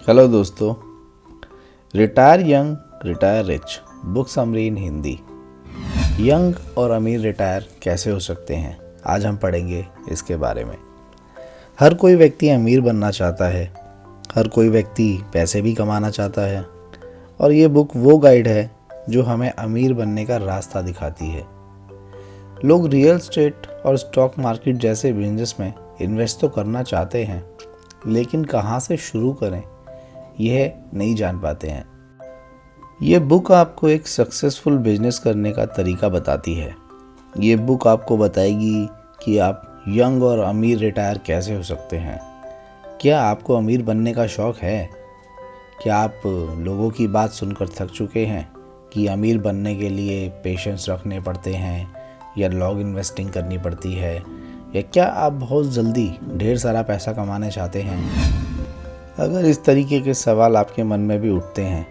Hello दोस्तों, retire young retire rich book summary इन Hindi. Young और अमीर रिटायर कैसे हो सकते हैं, आज हम पढ़ेंगे इसके बारे में। हर कोई व्यक्ति अमीर बनना चाहता है, हर कोई व्यक्ति पैसे भी कमाना चाहता है और ये बुक वो गाइड है जो हमें अमीर बनने का रास्ता दिखाती है। लोग रियल एस्टेट और स्टॉक मार्केट जैसे बिजनेस में इन्वेस्ट तो करना चाहते हैं, लेकिन कहाँ से शुरू करें यह नहीं जान पाते हैं। ये बुक आपको एक सक्सेसफुल बिजनेस करने का तरीका बताती है। ये बुक आपको बताएगी कि आप यंग और अमीर रिटायर कैसे हो सकते हैं। क्या आपको अमीर बनने का शौक़ है? क्या आप लोगों की बात सुनकर थक चुके हैं कि अमीर बनने के लिए पेशेंस रखने पड़ते हैं या लॉन्ग इन्वेस्टिंग करनी पड़ती है, या क्या आप बहुत जल्दी ढेर सारा पैसा कमाना चाहते हैं? अगर इस तरीके के सवाल आपके मन में भी उठते हैं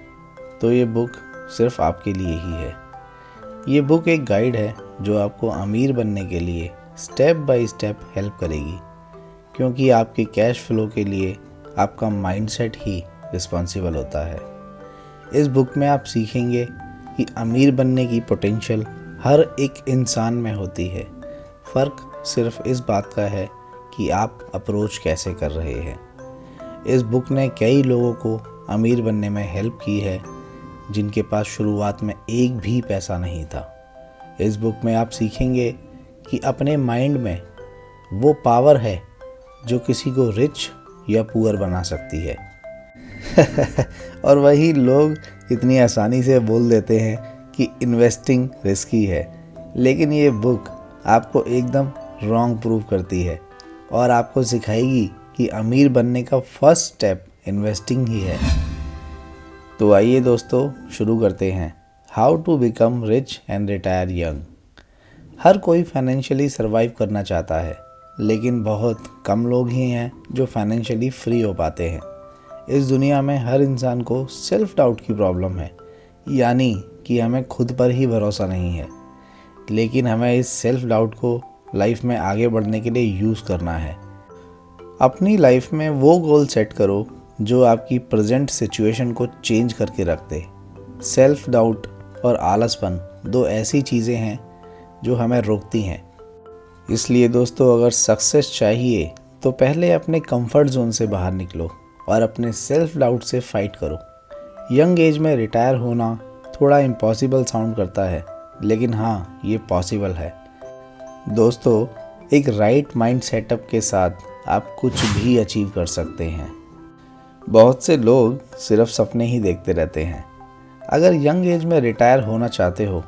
तो ये बुक सिर्फ आपके लिए ही है। ये बुक एक गाइड है जो आपको अमीर बनने के लिए स्टेप बाय स्टेप हेल्प करेगी, क्योंकि आपके कैश फ्लो के लिए आपका माइंडसेट ही रिस्पॉन्सिबल होता है। इस बुक में आप सीखेंगे कि अमीर बनने की पोटेंशियल हर एक इंसान में होती है। फ़र्क सिर्फ इस बात का है कि आप अप्रोच कैसे कर रहे हैं। इस बुक ने कई लोगों को अमीर बनने में हेल्प की है जिनके पास शुरुआत में एक भी पैसा नहीं था। इस बुक में आप सीखेंगे कि अपने माइंड में वो पावर है जो किसी को रिच या पुअर बना सकती है। और वही लोग इतनी आसानी से बोल देते हैं कि इन्वेस्टिंग रिस्की है, लेकिन ये बुक आपको एकदम रॉन्ग प्रूव करती है और आपको सिखाएगी कि अमीर बनने का फर्स्ट स्टेप इन्वेस्टिंग ही है। तो आइए दोस्तों, शुरू करते हैं। How to become rich and retire young. हर कोई फाइनेंशियली सर्वाइव करना चाहता है, लेकिन बहुत कम लोग ही हैं जो फाइनेंशियली फ्री हो पाते हैं। इस दुनिया में हर इंसान को सेल्फ डाउट की प्रॉब्लम है, यानी कि हमें खुद पर ही भरोसा नहीं है। लेकिन हमें इस सेल्फ डाउट को लाइफ में आगे बढ़ने के लिए यूज़ करना है। अपनी लाइफ में वो गोल सेट करो जो आपकी प्रेजेंट सिचुएशन को चेंज करके रख दे। सेल्फ डाउट और आलसपन दो ऐसी चीज़ें हैं जो हमें रोकती हैं। इसलिए दोस्तों, अगर सक्सेस चाहिए तो पहले अपने कंफर्ट जोन से बाहर निकलो और अपने सेल्फ डाउट से फाइट करो। यंग एज में रिटायर होना थोड़ा इम्पॉसिबल साउंड करता है, लेकिन हाँ, ये पॉसिबल है। दोस्तों, एक राइट माइंड सेटअप के साथ आप कुछ भी अचीव कर सकते हैं। बहुत से लोग सिर्फ सपने ही देखते रहते हैं। अगर यंग एज में रिटायर होना चाहते हो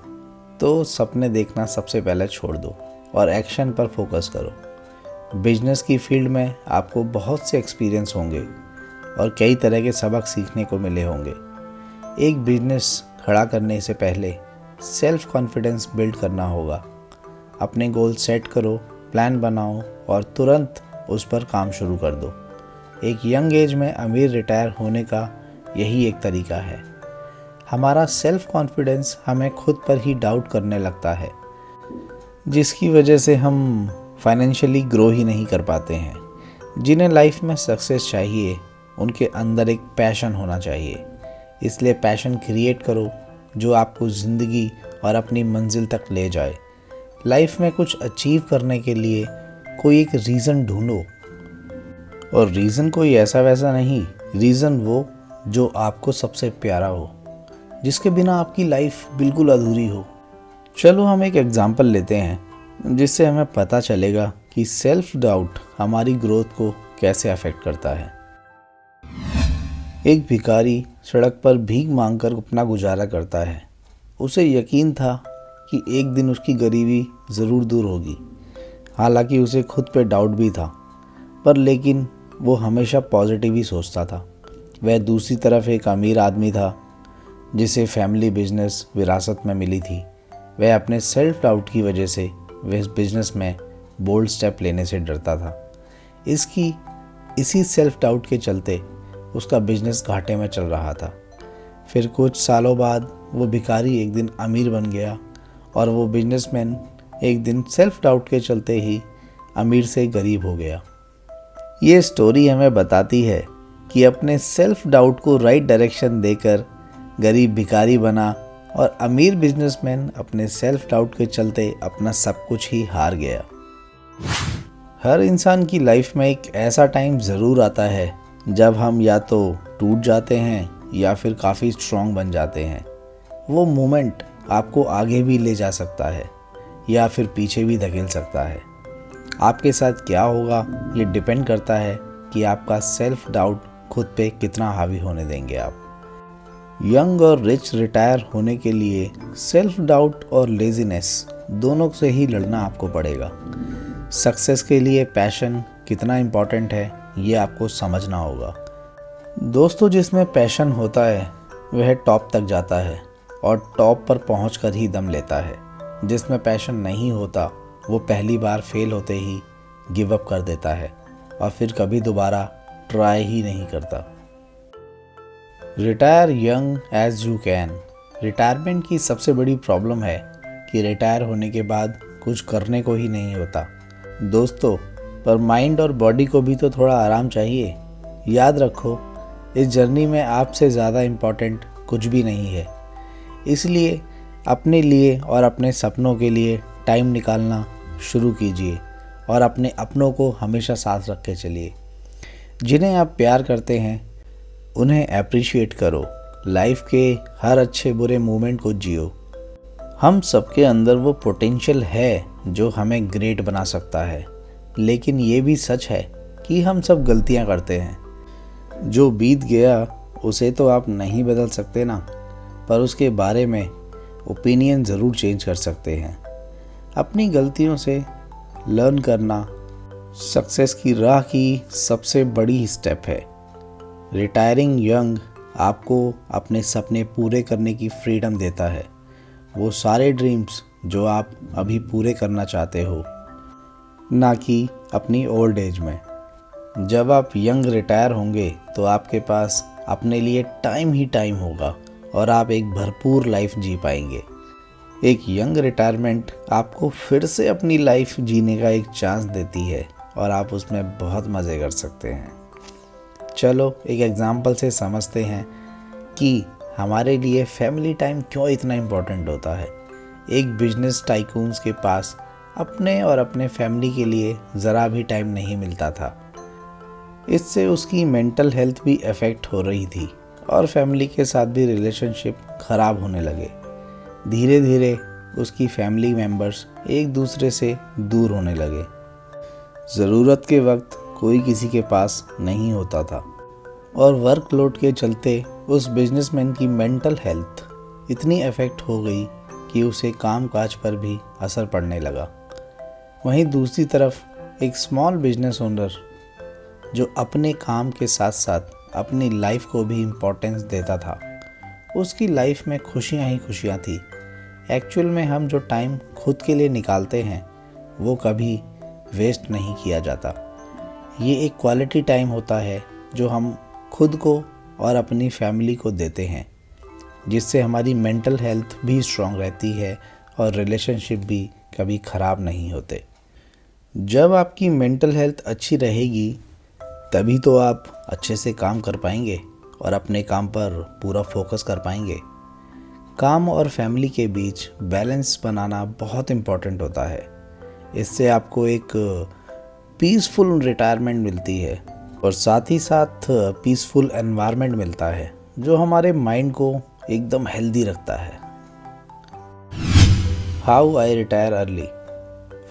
तो सपने देखना सबसे पहले छोड़ दो और एक्शन पर फोकस करो। बिजनेस की फील्ड में आपको बहुत से एक्सपीरियंस होंगे और कई तरह के सबक सीखने को मिले होंगे। एक बिजनेस खड़ा करने से पहले सेल्फ कॉन्फिडेंस बिल्ड करना होगा। अपने गोल सेट करो, प्लान बनाओ और तुरंत उस पर काम शुरू कर दो। एक यंग एज में अमीर रिटायर होने का यही एक तरीका है। हमारा सेल्फ कॉन्फिडेंस हमें खुद पर ही डाउट करने लगता है, जिसकी वजह से हम फाइनेंशियली ग्रो ही नहीं कर पाते हैं। जिन्हें लाइफ में सक्सेस चाहिए उनके अंदर एक पैशन होना चाहिए। इसलिए पैशन क्रिएट करो जो आपको ज़िंदगी और अपनी मंजिल तक ले जाए। लाइफ में कुछ अचीव करने के लिए कोई एक रीज़न ढूंढो, और रीज़न कोई ऐसा वैसा नहीं, रीज़न वो जो आपको सबसे प्यारा हो, जिसके बिना आपकी लाइफ बिल्कुल अधूरी हो। चलो हम एक एग्जांपल लेते हैं जिससे हमें पता चलेगा कि सेल्फ डाउट हमारी ग्रोथ को कैसे अफेक्ट करता है। एक भिखारी सड़क पर भीख मांगकर अपना गुजारा करता है। उसे यकीन था कि एक दिन उसकी गरीबी ज़रूर दूर होगी। हालांकि उसे खुद पे डाउट भी था, पर लेकिन वो हमेशा पॉजिटिव ही सोचता था। वह दूसरी तरफ एक अमीर आदमी था जिसे फैमिली बिजनेस विरासत में मिली थी। वह अपने सेल्फ डाउट की वजह से वह इस बिजनेस में बोल्ड स्टेप लेने से डरता था। इसी सेल्फ डाउट के चलते उसका बिजनेस घाटे में चल रहा था। फिर कुछ सालों बाद वो भिखारी एक दिन अमीर बन गया और वो बिजनेसमैन एक दिन सेल्फ डाउट के चलते ही अमीर से गरीब हो गया। ये स्टोरी हमें बताती है कि अपने सेल्फ डाउट को राइट डायरेक्शन देकर गरीब भिखारी बना और अमीर बिजनेसमैन अपने सेल्फ डाउट के चलते अपना सब कुछ ही हार गया। हर इंसान की लाइफ में एक ऐसा टाइम ज़रूर आता है जब हम या तो टूट जाते हैं या फिर काफ़ी स्ट्रॉन्ग बन जाते हैं। वो मोमेंट आपको आगे भी ले जा सकता है या फिर पीछे भी धकेल सकता है। आपके साथ क्या होगा ये डिपेंड करता है कि आपका सेल्फ डाउट खुद पे कितना हावी होने देंगे आप। यंग और रिच रिटायर होने के लिए सेल्फ डाउट और लेज़ीनेस दोनों से ही लड़ना आपको पड़ेगा। सक्सेस के लिए पैशन कितना इम्पॉर्टेंट है ये आपको समझना होगा। दोस्तों, जिसमें पैशन होता है वह टॉप तक जाता है और टॉप पर पहुंचकर ही दम लेता है। जिसमें पैशन नहीं होता वो पहली बार फेल होते ही गिव अप कर देता है और फिर कभी दोबारा ट्राई ही नहीं करता। Retire young age you can. Retirement की सबसे बड़ी प्रॉब्लम है कि रिटायर होने के बाद कुछ करने को ही नहीं होता। दोस्तों, पर माइंड और बॉडी को भी तो थोड़ा आराम चाहिए। याद रखो, इस जर्नी में आपसे ज़्यादा इम्पोर्टेंट कुछ भी नहीं है। इसलिए अपने लिए और अपने सपनों के लिए टाइम निकालना शुरू कीजिए और अपने अपनों को हमेशा साथ रख के चलिए। जिन्हें आप प्यार करते हैं उन्हें अप्रिशिएट करो। लाइफ के हर अच्छे बुरे मोमेंट को जियो। हम सबके अंदर वो पोटेंशियल है जो हमें ग्रेट बना सकता है, लेकिन ये भी सच है कि हम सब गलतियाँ करते हैं। जो बीत गया उसे तो आप नहीं बदल सकते ना, पर उसके बारे में ओपिनियन ज़रूर चेंज कर सकते हैं। अपनी गलतियों से लर्न करना सक्सेस की राह की सबसे बड़ी स्टेप है। रिटायरिंग यंग आपको अपने सपने पूरे करने की फ्रीडम देता है। वो सारे ड्रीम्स जो आप अभी पूरे करना चाहते हो, ना कि अपनी ओल्ड एज में। जब आप यंग रिटायर होंगे तो आपके पास अपने लिए टाइम ही टाइम होगा और आप एक भरपूर लाइफ जी पाएंगे। एक यंग रिटायरमेंट आपको फिर से अपनी लाइफ जीने का एक चांस देती है और आप उसमें बहुत मज़े कर सकते हैं। चलो एक एग्जाम्पल से समझते हैं कि हमारे लिए फैमिली टाइम क्यों इतना इम्पोर्टेंट होता है। एक बिजनेस टाइकून्स के पास अपने और अपने फैमिली के लिए ज़रा भी टाइम नहीं मिलता था। इससे उसकी मेंटल हेल्थ भी अफेक्ट हो रही थी और फैमिली के साथ भी रिलेशनशिप ख़राब होने लगे। धीरे धीरे उसकी फैमिली मेम्बर्स एक दूसरे से दूर होने लगे। ज़रूरत के वक्त कोई किसी के पास नहीं होता था और वर्कलोड के चलते उस बिजनेसमैन की मेंटल हेल्थ इतनी अफेक्ट हो गई कि उसे काम काज पर भी असर पड़ने लगा। वहीं दूसरी तरफ एक स्मॉल बिजनेस ओनर जो अपने काम के साथ साथ अपनी लाइफ को भी इम्पोर्टेंस देता था, उसकी लाइफ में खुशियाँ ही खुशियाँ थी। एक्चुअल में हम जो टाइम खुद के लिए निकालते हैं वो कभी वेस्ट नहीं किया जाता। ये एक क्वालिटी टाइम होता है जो हम खुद को और अपनी फैमिली को देते हैं, जिससे हमारी मेंटल हेल्थ भी स्ट्रांग रहती है और रिलेशनशिप भी कभी ख़राब नहीं होते। जब आपकी मेंटल हेल्थ अच्छी रहेगी तभी तो आप अच्छे से काम कर पाएंगे और अपने काम पर पूरा फोकस कर पाएंगे। काम और फैमिली के बीच बैलेंस बनाना बहुत इम्पोर्टेंट होता है। इससे आपको एक पीसफुल रिटायरमेंट मिलती है और साथ ही साथ पीसफुल एनवायरनमेंट मिलता है जो हमारे माइंड को एकदम हेल्दी रखता है। How I retire early.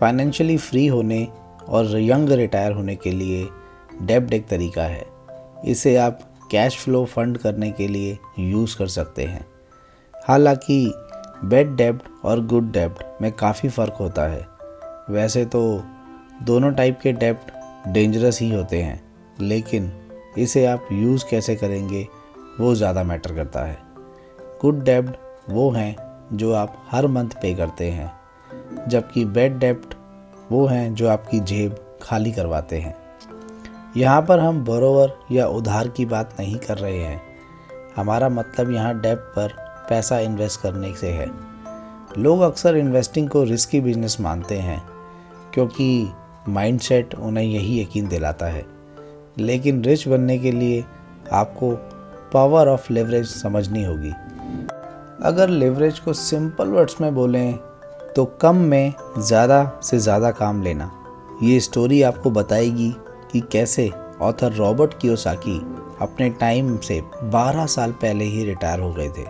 Financially free होने और यंग रिटायर होने के लिए डेब्ट एक तरीका है। इसे आप कैश फ्लो फंड करने के लिए यूज़ कर सकते हैं। हालांकि बैड डेब्ट और गुड डेब्ट में काफ़ी फ़र्क होता है। वैसे तो दोनों टाइप के डेब्ट डेंजरस ही होते हैं, लेकिन इसे आप यूज़ कैसे करेंगे वो ज़्यादा मैटर करता है। गुड डेब्ट वो हैं जो आप हर मंथ पे करते हैं, जबकि बैड डेब्ट वो हैं जो आपकी जेब खाली करवाते हैं। यहाँ पर हम बोरोवर या उधार की बात नहीं कर रहे हैं। हमारा मतलब यहाँ डेब्ट पर पैसा इन्वेस्ट करने से है। लोग अक्सर इन्वेस्टिंग को रिस्की बिजनेस मानते हैं क्योंकि माइंडसेट उन्हें यही यकीन दिलाता है, लेकिन रिच बनने के लिए आपको पावर ऑफ लेवरेज समझनी होगी। अगर लेवरेज को सिंपल वर्ड्स में बोलें तो कम में ज़्यादा से ज़्यादा काम लेना। ये स्टोरी आपको बताएगी कि कैसे ऑथर रॉबर्ट कियोसाकी अपने टाइम से 12 साल पहले ही रिटायर हो गए थे।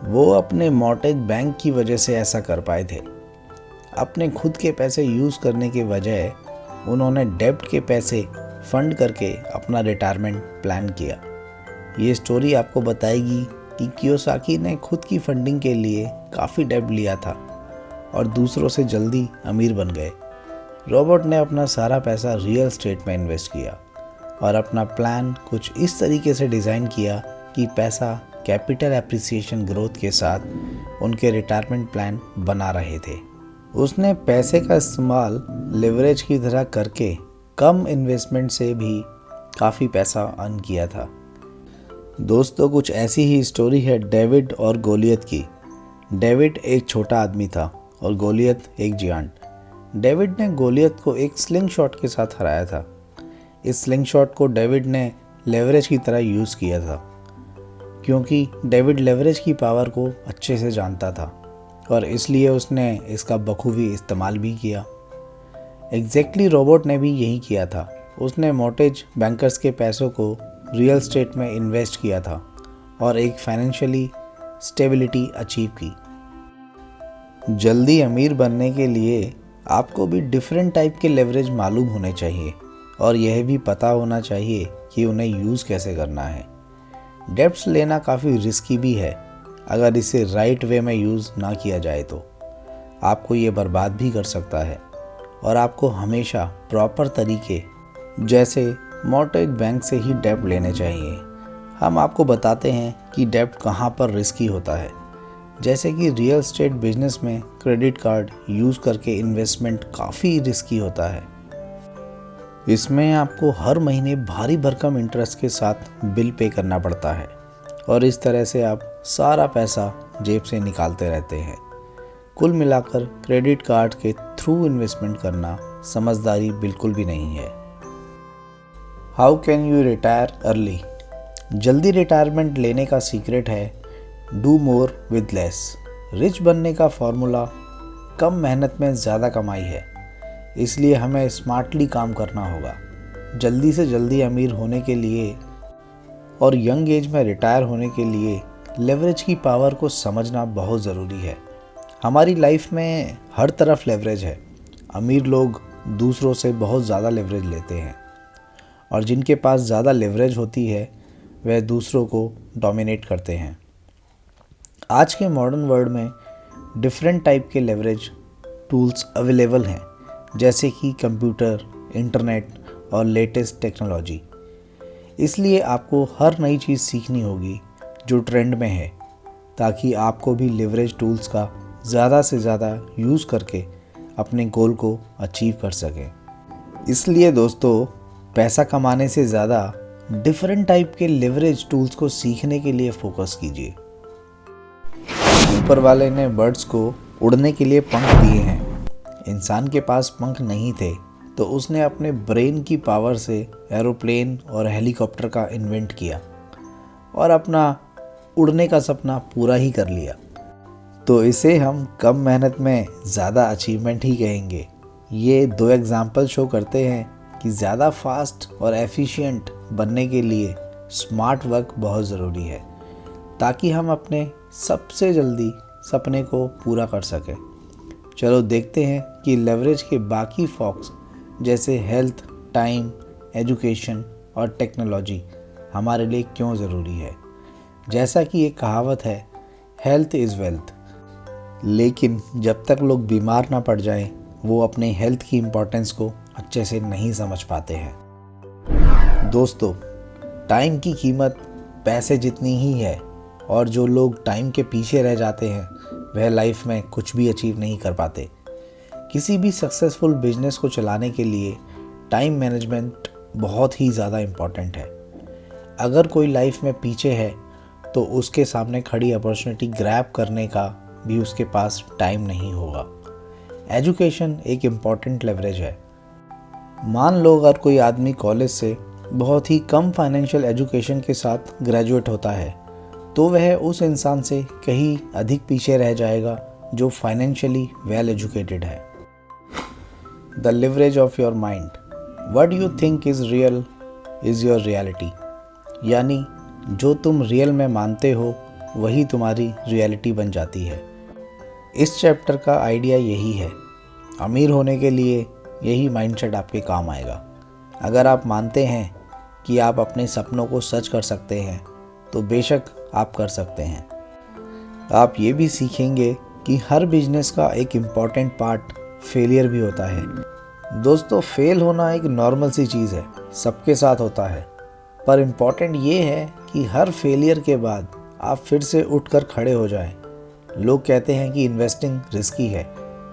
वो अपने मॉर्गेज बैंक की वजह से ऐसा कर पाए थे। अपने खुद के पैसे यूज़ करने के बजाय उन्होंने डेब्ट के पैसे फंड करके अपना रिटायरमेंट प्लान किया। ये स्टोरी आपको बताएगी कि कियोसाकी ने खुद की फंडिंग के लिए काफ़ी डेब्ट लिया था और दूसरों से जल्दी अमीर बन गए। रॉबर्ट ने अपना सारा पैसा रियल एस्टेट में इन्वेस्ट किया और अपना प्लान कुछ इस तरीके से डिज़ाइन किया कि पैसा कैपिटल एप्रिसिएशन ग्रोथ के साथ उनके रिटायरमेंट प्लान बना रहे थे। उसने पैसे का इस्तेमाल लेवरेज की तरह करके कम इन्वेस्टमेंट से भी काफ़ी पैसा अर्न किया था। दोस्तों, कुछ ऐसी ही स्टोरी है डेविड और गोलियत की। डेविड एक छोटा आदमी था और गोलियत एक जियांट। डेविड ने गोलियत को एक स्लिंग शॉट के साथ हराया था। इस स्लिंग शॉट को डेविड ने लेवरेज की तरह यूज़ किया था, क्योंकि डेविड लेवरेज की पावर को अच्छे से जानता था और इसलिए उसने इसका बखूबी इस्तेमाल भी किया। एग्जैक्टली रॉबर्ट ने भी यही किया था। उसने मॉर्गेज बैंकर्स के पैसों को रियल एस्टेट में इन्वेस्ट किया था और एक फाइनेंशियली स्टेबिलिटी अचीव की। जल्दी अमीर बनने के लिए आपको भी डिफरेंट टाइप के लेवरेज मालूम होने चाहिए और यह भी पता होना चाहिए कि उन्हें यूज़ कैसे करना है। डेब्ट्स लेना काफ़ी रिस्की भी है। अगर इसे राइट वे में यूज़ ना किया जाए तो आपको ये बर्बाद भी कर सकता है और आपको हमेशा प्रॉपर तरीके जैसे मॉर्गेज बैंक से ही डेब्ट लेने चाहिए। हम आपको बताते हैं कि डेब्ट कहाँ पर रिस्की होता है। जैसे कि रियल एस्टेट बिजनेस में क्रेडिट कार्ड यूज़ करके इन्वेस्टमेंट काफ़ी रिस्की होता है। इसमें आपको हर महीने भारी भरकम इंटरेस्ट के साथ बिल पे करना पड़ता है और इस तरह से आप सारा पैसा जेब से निकालते रहते हैं। कुल मिलाकर क्रेडिट कार्ड के थ्रू इन्वेस्टमेंट करना समझदारी बिल्कुल भी नहीं है। How can you retire early? जल्दी रिटायरमेंट लेने का सीक्रेट है do more with less. Rich बनने का फॉर्मूला कम मेहनत में ज़्यादा कमाई है, इसलिए हमें स्मार्टली काम करना होगा। जल्दी से जल्दी अमीर होने के लिए और यंग एज में रिटायर होने के लिए लेवरेज की पावर को समझना बहुत ज़रूरी है। हमारी लाइफ में हर तरफ लेवरेज है। अमीर लोग दूसरों से बहुत ज़्यादा लेवरेज लेते हैं और जिनके पास ज़्यादा लेवरेज होती है वह दूसरों को डोमिनेट करते हैं। आज के मॉडर्न वर्ल्ड में डिफरेंट टाइप के लेवरेज टूल्स अवेलेबल हैं, जैसे कि कंप्यूटर, इंटरनेट और लेटेस्ट टेक्नोलॉजी। इसलिए आपको हर नई चीज़ सीखनी होगी जो ट्रेंड में है, ताकि आपको भी लेवरेज टूल्स का ज़्यादा से ज़्यादा यूज़ करके अपने गोल को अचीव कर सकें। इसलिए दोस्तों, पैसा कमाने से ज़्यादा डिफरेंट टाइप के लेवरेज टूल्स को सीखने के लिए फोकस कीजिए। ऊपर वाले ने बर्ड्स को उड़ने के लिए पंख दिए हैं। इंसान के पास पंख नहीं थे तो उसने अपने ब्रेन की पावर से एरोप्लेन और हेलीकॉप्टर का इन्वेंट किया और अपना उड़ने का सपना पूरा ही कर लिया। तो इसे हम कम मेहनत में ज़्यादा अचीवमेंट ही कहेंगे। ये दो एग्जाम्पल शो करते हैं कि ज़्यादा फास्ट और एफिशिएंट बनने के लिए स्मार्ट वर्क बहुत ज़रूरी है, ताकि हम अपने सबसे जल्दी सपने को पूरा कर सकें। चलो देखते हैं कि लेवरेज के बाकी फॉक्स जैसे हेल्थ, टाइम, एजुकेशन और टेक्नोलॉजी हमारे लिए क्यों ज़रूरी है। जैसा कि एक कहावत है, हेल्थ इज़ वेल्थ। लेकिन जब तक लोग बीमार ना पड़ जाएं, वो अपने हेल्थ की इम्पोर्टेंस को अच्छे से नहीं समझ पाते हैं। दोस्तों, टाइम की कीमत पैसे जितनी ही है और जो लोग टाइम के पीछे रह जाते हैं वह लाइफ में कुछ भी अचीव नहीं कर पाते। किसी भी सक्सेसफुल बिजनेस को चलाने के लिए टाइम मैनेजमेंट बहुत ही ज़्यादा इम्पॉर्टेंट है। अगर कोई लाइफ में पीछे है तो उसके सामने खड़ी अपॉर्चुनिटी ग्रैब करने का भी उसके पास टाइम नहीं होगा। एजुकेशन एक इम्पॉर्टेंट लेवरेज है। मान लो अगर कोई आदमी कॉलेज से बहुत ही कम फाइनेंशियल एजुकेशन के साथ ग्रेजुएट होता है तो वह उस इंसान से कहीं अधिक पीछे रह जाएगा जो फाइनेंशियली वेल एजुकेटेड है। The leverage of your mind, what you think is real is your reality. यानी जो तुम रियल में मानते हो वही तुम्हारी रियलिटी बन जाती है। इस चैप्टर का आइडिया यही है। अमीर होने के लिए यही माइंडसेट आपके काम आएगा। अगर आप मानते हैं कि आप अपने सपनों को सच कर सकते हैं तो बेशक आप कर सकते हैं। आप ये भी सीखेंगे कि हर बिजनेस का एक इम्पॉर्टेंट पार्ट फेलियर भी होता है। दोस्तों, फेल होना एक नॉर्मल सी चीज़ है, सबके साथ होता है। पर इम्पॉर्टेंट ये है कि हर फेलियर के बाद आप फिर से उठकर खड़े हो जाएं। लोग कहते हैं कि इन्वेस्टिंग रिस्की है।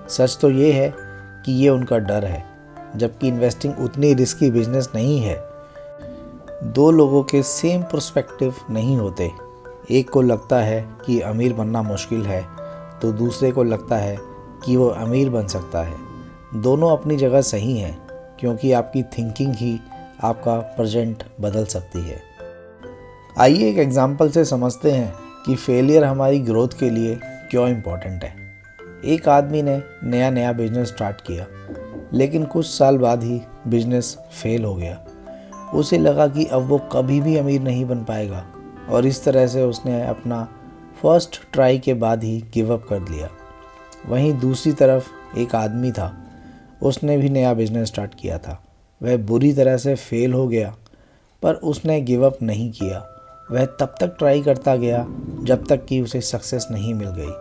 सच तो ये है कि ये उनका डर है, जबकि इन्वेस्टिंग उतनी रिस्की बिजनेस नहीं है। दो लोगों के सेम पर्सपेक्टिव नहीं होते। एक को लगता है कि अमीर बनना मुश्किल है तो दूसरे को लगता है कि वो अमीर बन सकता है। दोनों अपनी जगह सही हैं, क्योंकि आपकी थिंकिंग ही आपका प्रेजेंट बदल सकती है। आइए एक एग्जाम्पल से समझते हैं कि फेलियर हमारी ग्रोथ के लिए क्यों इम्पोर्टेंट है। एक आदमी ने नया बिजनेस स्टार्ट किया, लेकिन कुछ साल बाद ही बिजनेस फेल हो गया। उसे लगा कि अब वो कभी भी अमीर नहीं बन पाएगा और इस तरह से उसने अपना फर्स्ट ट्राई के बाद ही गिव अप कर दिया। वहीं दूसरी तरफ एक आदमी था, उसने भी नया बिजनेस स्टार्ट किया था। वह बुरी तरह से फेल हो गया, पर उसने गिव अप नहीं किया। वह तब तक ट्राई करता गया जब तक कि उसे सक्सेस नहीं मिल गई,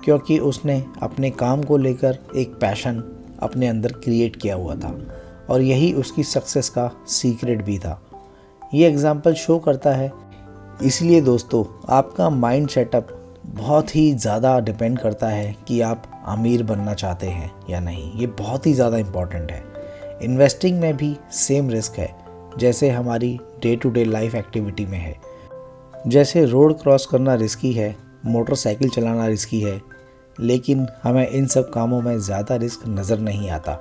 क्योंकि उसने अपने काम को लेकर एक पैशन अपने अंदर क्रिएट किया हुआ था और यही उसकी सक्सेस का सीक्रेट भी था। ये एग्जाम्पल शो करता है। इसलिए दोस्तों, आपका माइंड सेटअप बहुत ही ज़्यादा डिपेंड करता है कि आप अमीर बनना चाहते हैं या नहीं। ये बहुत ही ज़्यादा इम्पॉर्टेंट है। इन्वेस्टिंग में भी सेम रिस्क है जैसे हमारी day to day life activity में है। जैसे रोड क्रॉस करना रिस्की है, मोटरसाइकिल चलाना रिस्की है, लेकिन हमें इन सब कामों में ज़्यादा रिस्क नज़र नहीं आता।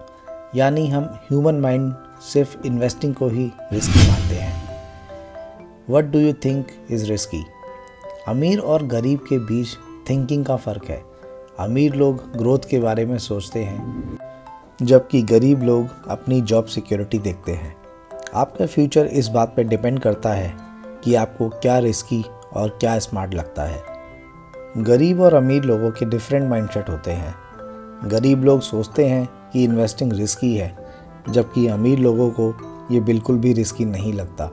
यानी हम ह्यूमन माइंड सिर्फ इन्वेस्टिंग को ही रिस्की मानते हैं। What do you think is risky? अमीर और गरीब के बीच थिंकिंग का फ़र्क है। अमीर लोग ग्रोथ के बारे में सोचते हैं, जबकि गरीब लोग अपनी जॉब सिक्योरिटी देखते हैं। आपका फ्यूचर इस बात पर डिपेंड करता है कि आपको क्या रिस्की और क्या स्मार्ट लगता है। गरीब और अमीर लोगों के डिफरेंट माइंडसेट होते हैं। गरीब लोग सोचते हैं कि इन्वेस्टिंग रिस्की है, जबकि अमीर लोगों को ये बिल्कुल भी रिस्की नहीं लगता।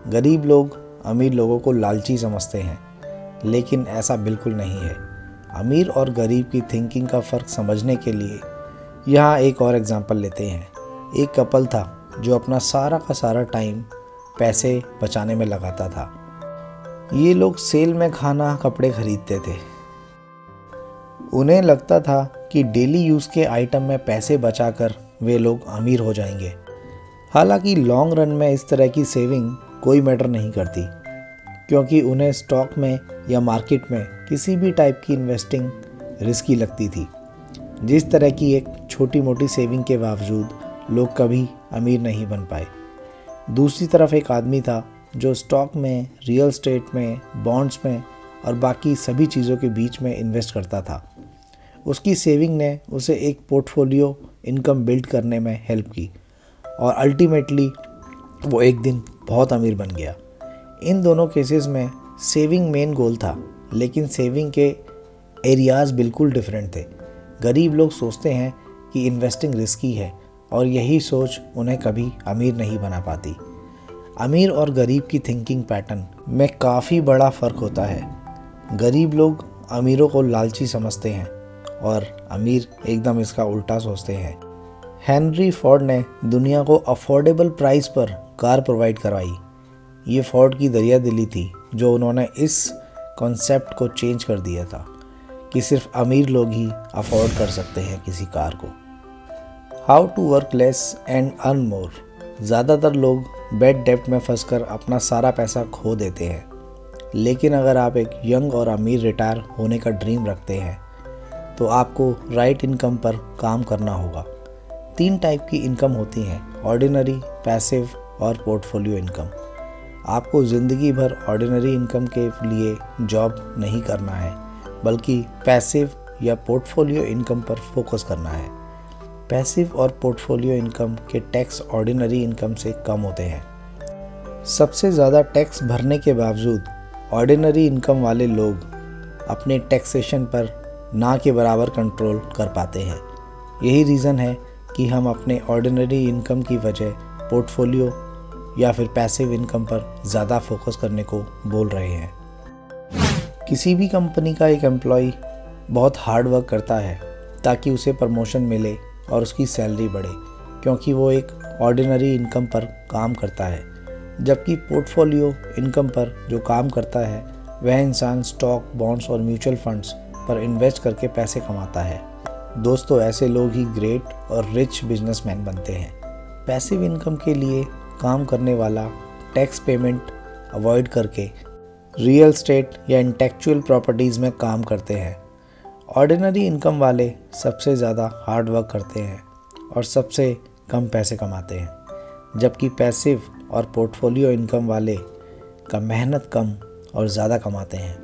गरीब लोग अमीर लोगों को लालची समझते हैं, लेकिन ऐसा बिल्कुल नहीं है। अमीर और गरीब की थिंकिंग का फ़र्क समझने के लिए यहाँ एक और एग्जांपल लेते हैं। एक कपल था जो अपना सारा का सारा टाइम पैसे बचाने में लगाता था। ये लोग सेल में खाना कपड़े खरीदते थे। उन्हें लगता था कि डेली यूज़ के आइटम में पैसे बचाकर वे लोग अमीर हो जाएंगे। हालांकि लॉन्ग रन में इस तरह की सेविंग कोई मैटर नहीं करती, क्योंकि उन्हें स्टॉक में या मार्केट में किसी भी टाइप की इन्वेस्टिंग रिस्की लगती थी। जिस तरह की एक छोटी मोटी सेविंग के बावजूद लोग कभी अमीर नहीं बन पाए। दूसरी तरफ एक आदमी था जो स्टॉक में, रियल एस्टेट में, बॉन्ड्स में और बाकी सभी चीज़ों के बीच में इन्वेस्ट करता था। उसकी सेविंग ने उसे एक पोर्टफोलियो इनकम बिल्ड करने में हेल्प की और अल्टीमेटली वो एक दिन बहुत अमीर बन गया। इन दोनों केसेस में सेविंग मेन गोल था, लेकिन सेविंग के एरियाज़ बिल्कुल डिफरेंट थे। गरीब लोग सोचते हैं कि इन्वेस्टिंग रिस्की है और यही सोच उन्हें कभी अमीर नहीं बना पाती। अमीर और गरीब की थिंकिंग पैटर्न में काफ़ी बड़ा फ़र्क होता है। गरीब लोग अमीरों को लालची समझते हैं और अमीर एकदम इसका उल्टा सोचते हैं। हेनरी फोर्ड ने दुनिया को अफोर्डेबल प्राइस पर कार प्रोवाइड करवाई। ये फोर्ड की दरियादिली थी जो उन्होंने इस कॉन्सेप्ट को चेंज कर दिया था कि सिर्फ अमीर लोग ही अफोर्ड कर सकते हैं किसी कार को। How to work less and earn more. ज़्यादातर लोग बैड डेब्ट में फंसकर अपना सारा पैसा खो देते हैं, लेकिन अगर आप एक यंग और अमीर रिटायर होने का ड्रीम रखते हैं तो आपको राइट इनकम पर काम करना होगा। 3 टाइप की इनकम होती हैं: ऑर्डिनरी, पैसिव और पोर्टफोलियो इनकम। आपको ज़िंदगी भर ऑर्डिनरी इनकम के लिए जॉब नहीं करना है, बल्कि पैसिव या पोर्टफोलियो इनकम पर फोकस करना है। पैसिव और पोर्टफोलियो इनकम के टैक्स ऑर्डिनरी इनकम से कम होते हैं। सबसे ज़्यादा टैक्स भरने के बावजूद ऑर्डिनरी इनकम वाले लोग अपने टैक्सेशन पर ना के बराबर कंट्रोल कर पाते हैं। यही रीज़न है कि हम अपने ऑर्डिनरी इनकम की वजह पोर्टफोलियो या फिर पैसिव इनकम पर ज़्यादा फोकस करने को बोल रहे हैं। किसी भी कंपनी का एक एम्प्लॉय बहुत हार्ड वर्क करता है ताकि उसे प्रमोशन मिले और उसकी सैलरी बढ़े, क्योंकि वो एक ऑर्डिनरी इनकम पर काम करता है। जबकि पोर्टफोलियो इनकम पर जो काम करता है वह इंसान स्टॉक, बॉन्ड्स और म्यूचुअल फंड्स पर इन्वेस्ट करके पैसे कमाता है। दोस्तों, ऐसे लोग ही ग्रेट और रिच बिजनेसमैन बनते हैं। पैसिव इनकम के लिए काम करने वाला टैक्स पेमेंट अवॉइड करके रियल एस्टेट या इंटेलेक्चुअल प्रॉपर्टीज़ में काम करते हैं। ऑर्डिनरी इनकम वाले सबसे ज़्यादा हार्ड वर्क करते हैं और सबसे कम पैसे कमाते हैं, जबकि पैसिव और पोर्टफोलियो इनकम वाले का मेहनत कम और ज़्यादा कमाते हैं।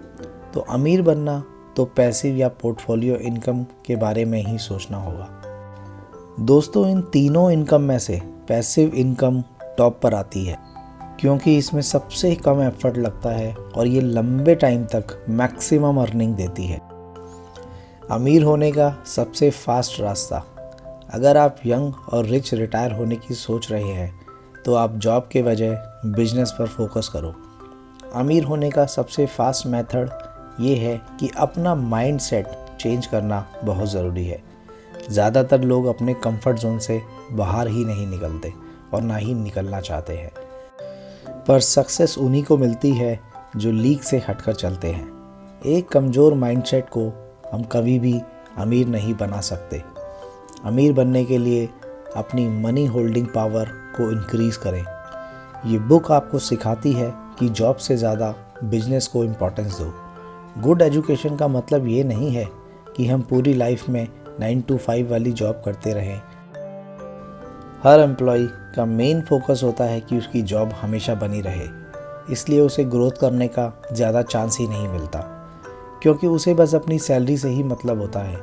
तो अमीर बनना तो पैसिव या पोर्टफोलियो इनकम के बारे में ही सोचना होगा। दोस्तों, इन तीनों इनकम में से पैसिव इनकम टॉप पर आती है, क्योंकि इसमें सबसे कम एफर्ट लगता है और ये लंबे टाइम तक मैक्सिमम अर्निंग देती है। अमीर होने का सबसे फास्ट रास्ता। अगर आप यंग और रिच रिटायर होने की सोच रहे हैं तो आप जॉब के बजाय बिजनेस पर फोकस करो। अमीर होने का सबसे फास्ट मेथड ये है कि अपना माइंड सेट चेंज करना बहुत ज़रूरी है। ज़्यादातर लोग अपने कंफर्ट जोन से बाहर ही नहीं निकलते और ना ही निकलना चाहते हैं, पर सक्सेस उन्हीं को मिलती है जो लीक से हटकर चलते हैं। एक कमज़ोर माइंडसेट को हम कभी भी अमीर नहीं बना सकते। अमीर बनने के लिए अपनी मनी होल्डिंग पावर को इंक्रीज़ करें। ये बुक आपको सिखाती है कि जॉब से ज़्यादा बिजनेस को इम्पोर्टेंस दो। गुड एजुकेशन का मतलब ये नहीं है कि हम पूरी लाइफ में 9 to 5 वाली जॉब करते रहें। हर एम्प्लॉय का मेन फोकस होता है कि उसकी जॉब हमेशा बनी रहे, इसलिए उसे ग्रोथ करने का ज़्यादा चांस ही नहीं मिलता, क्योंकि उसे बस अपनी सैलरी से ही मतलब होता है,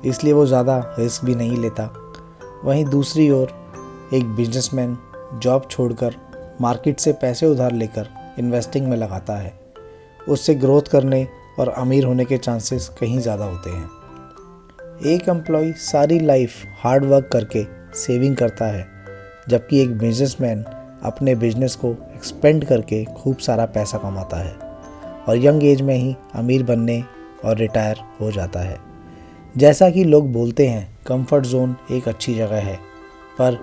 इसलिए वो ज़्यादा रिस्क भी नहीं लेता। वहीं दूसरी ओर एक बिजनेसमैन जॉब छोड़कर मार्केट से पैसे उधार लेकर इन्वेस्टिंग में लगाता है। उससे ग्रोथ करने और अमीर होने के चांसेस कहीं ज़्यादा होते हैं। एक एम्प्लॉय सारी लाइफ हार्ड वर्क करके सेविंग करता है, जबकि एक बिजनेसमैन अपने बिजनेस को एक्सपेंड करके खूब सारा पैसा कमाता है और यंग एज में ही अमीर बनने और रिटायर हो जाता है। जैसा कि लोग बोलते हैं, कंफर्ट जोन एक अच्छी जगह है, पर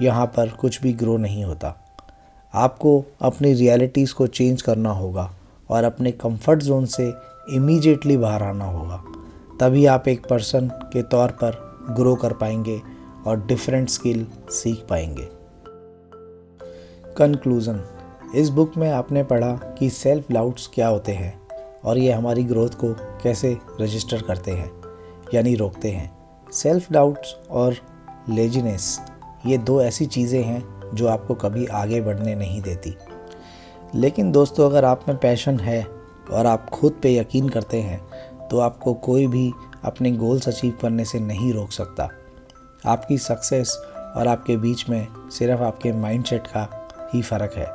यहाँ पर कुछ भी ग्रो नहीं होता। आपको अपनी रियलिटीज़ को चेंज करना होगा और अपने कंफर्ट जोन से इमीडिएटली बाहर आना होगा। तभी आप एक पर्सन के तौर पर ग्रो कर पाएंगे और डिफरेंट स्किल सीख पाएंगे। कंक्लूज़न, इस बुक में आपने पढ़ा कि सेल्फ डाउट्स क्या होते हैं और ये हमारी ग्रोथ को कैसे रजिस्टर करते हैं, यानी रोकते हैं। सेल्फ डाउट्स और लेजीनेस ये दो ऐसी चीज़ें हैं जो आपको कभी आगे बढ़ने नहीं देती। लेकिन दोस्तों, अगर आप में पैशन है और आप खुद पे यकीन करते हैं तो आपको कोई भी अपने गोल्स अचीव करने से नहीं रोक सकता। आपकी सक्सेस और आपके बीच में सिर्फ आपके माइंडसेट का ही फ़र्क है।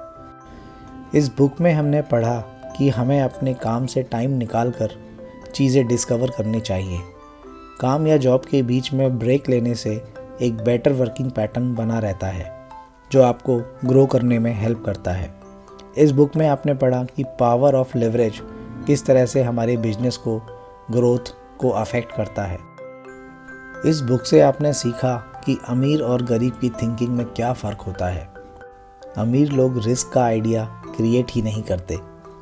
इस बुक में हमने पढ़ा कि हमें अपने काम से टाइम निकालकर चीज़ें डिस्कवर करनी चाहिए। काम या जॉब के बीच में ब्रेक लेने से एक बेटर वर्किंग पैटर्न बना रहता है जो आपको ग्रो करने में हेल्प करता है। इस बुक में आपने पढ़ा कि पावर ऑफ लेवरेज किस तरह से हमारे बिजनेस को, ग्रोथ को अफेक्ट करता है। इस बुक से आपने सीखा कि अमीर और गरीब की थिंकिंग में क्या फ़र्क होता है। अमीर लोग रिस्क का आइडिया क्रिएट ही नहीं करते,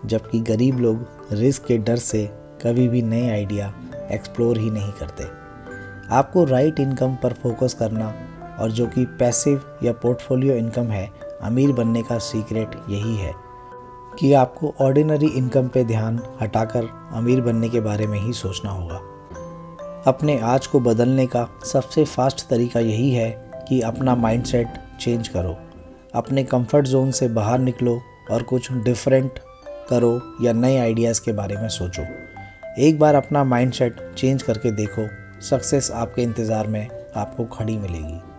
जबकि गरीब लोग रिस्क के डर से कभी भी नए आइडिया एक्सप्लोर ही नहीं करते। आपको राइट इनकम पर फोकस करना और जो कि पैसिव या पोर्टफोलियो इनकम है, अमीर बनने का सीक्रेट यही है कि आपको ऑर्डिनरी इनकम पे ध्यान हटाकर अमीर बनने के बारे में ही सोचना होगा। अपने आज को बदलने का सबसे फास्ट तरीका यही है कि अपना माइंडसेट चेंज करो। अपने कंफर्ट जोन से बाहर निकलो और कुछ डिफरेंट करो या नए आइडियाज़ के बारे में सोचो। एक बार अपना माइंडसेट चेंज करके देखो, सक्सेस आपके इंतज़ार में आपको खड़ी मिलेगी।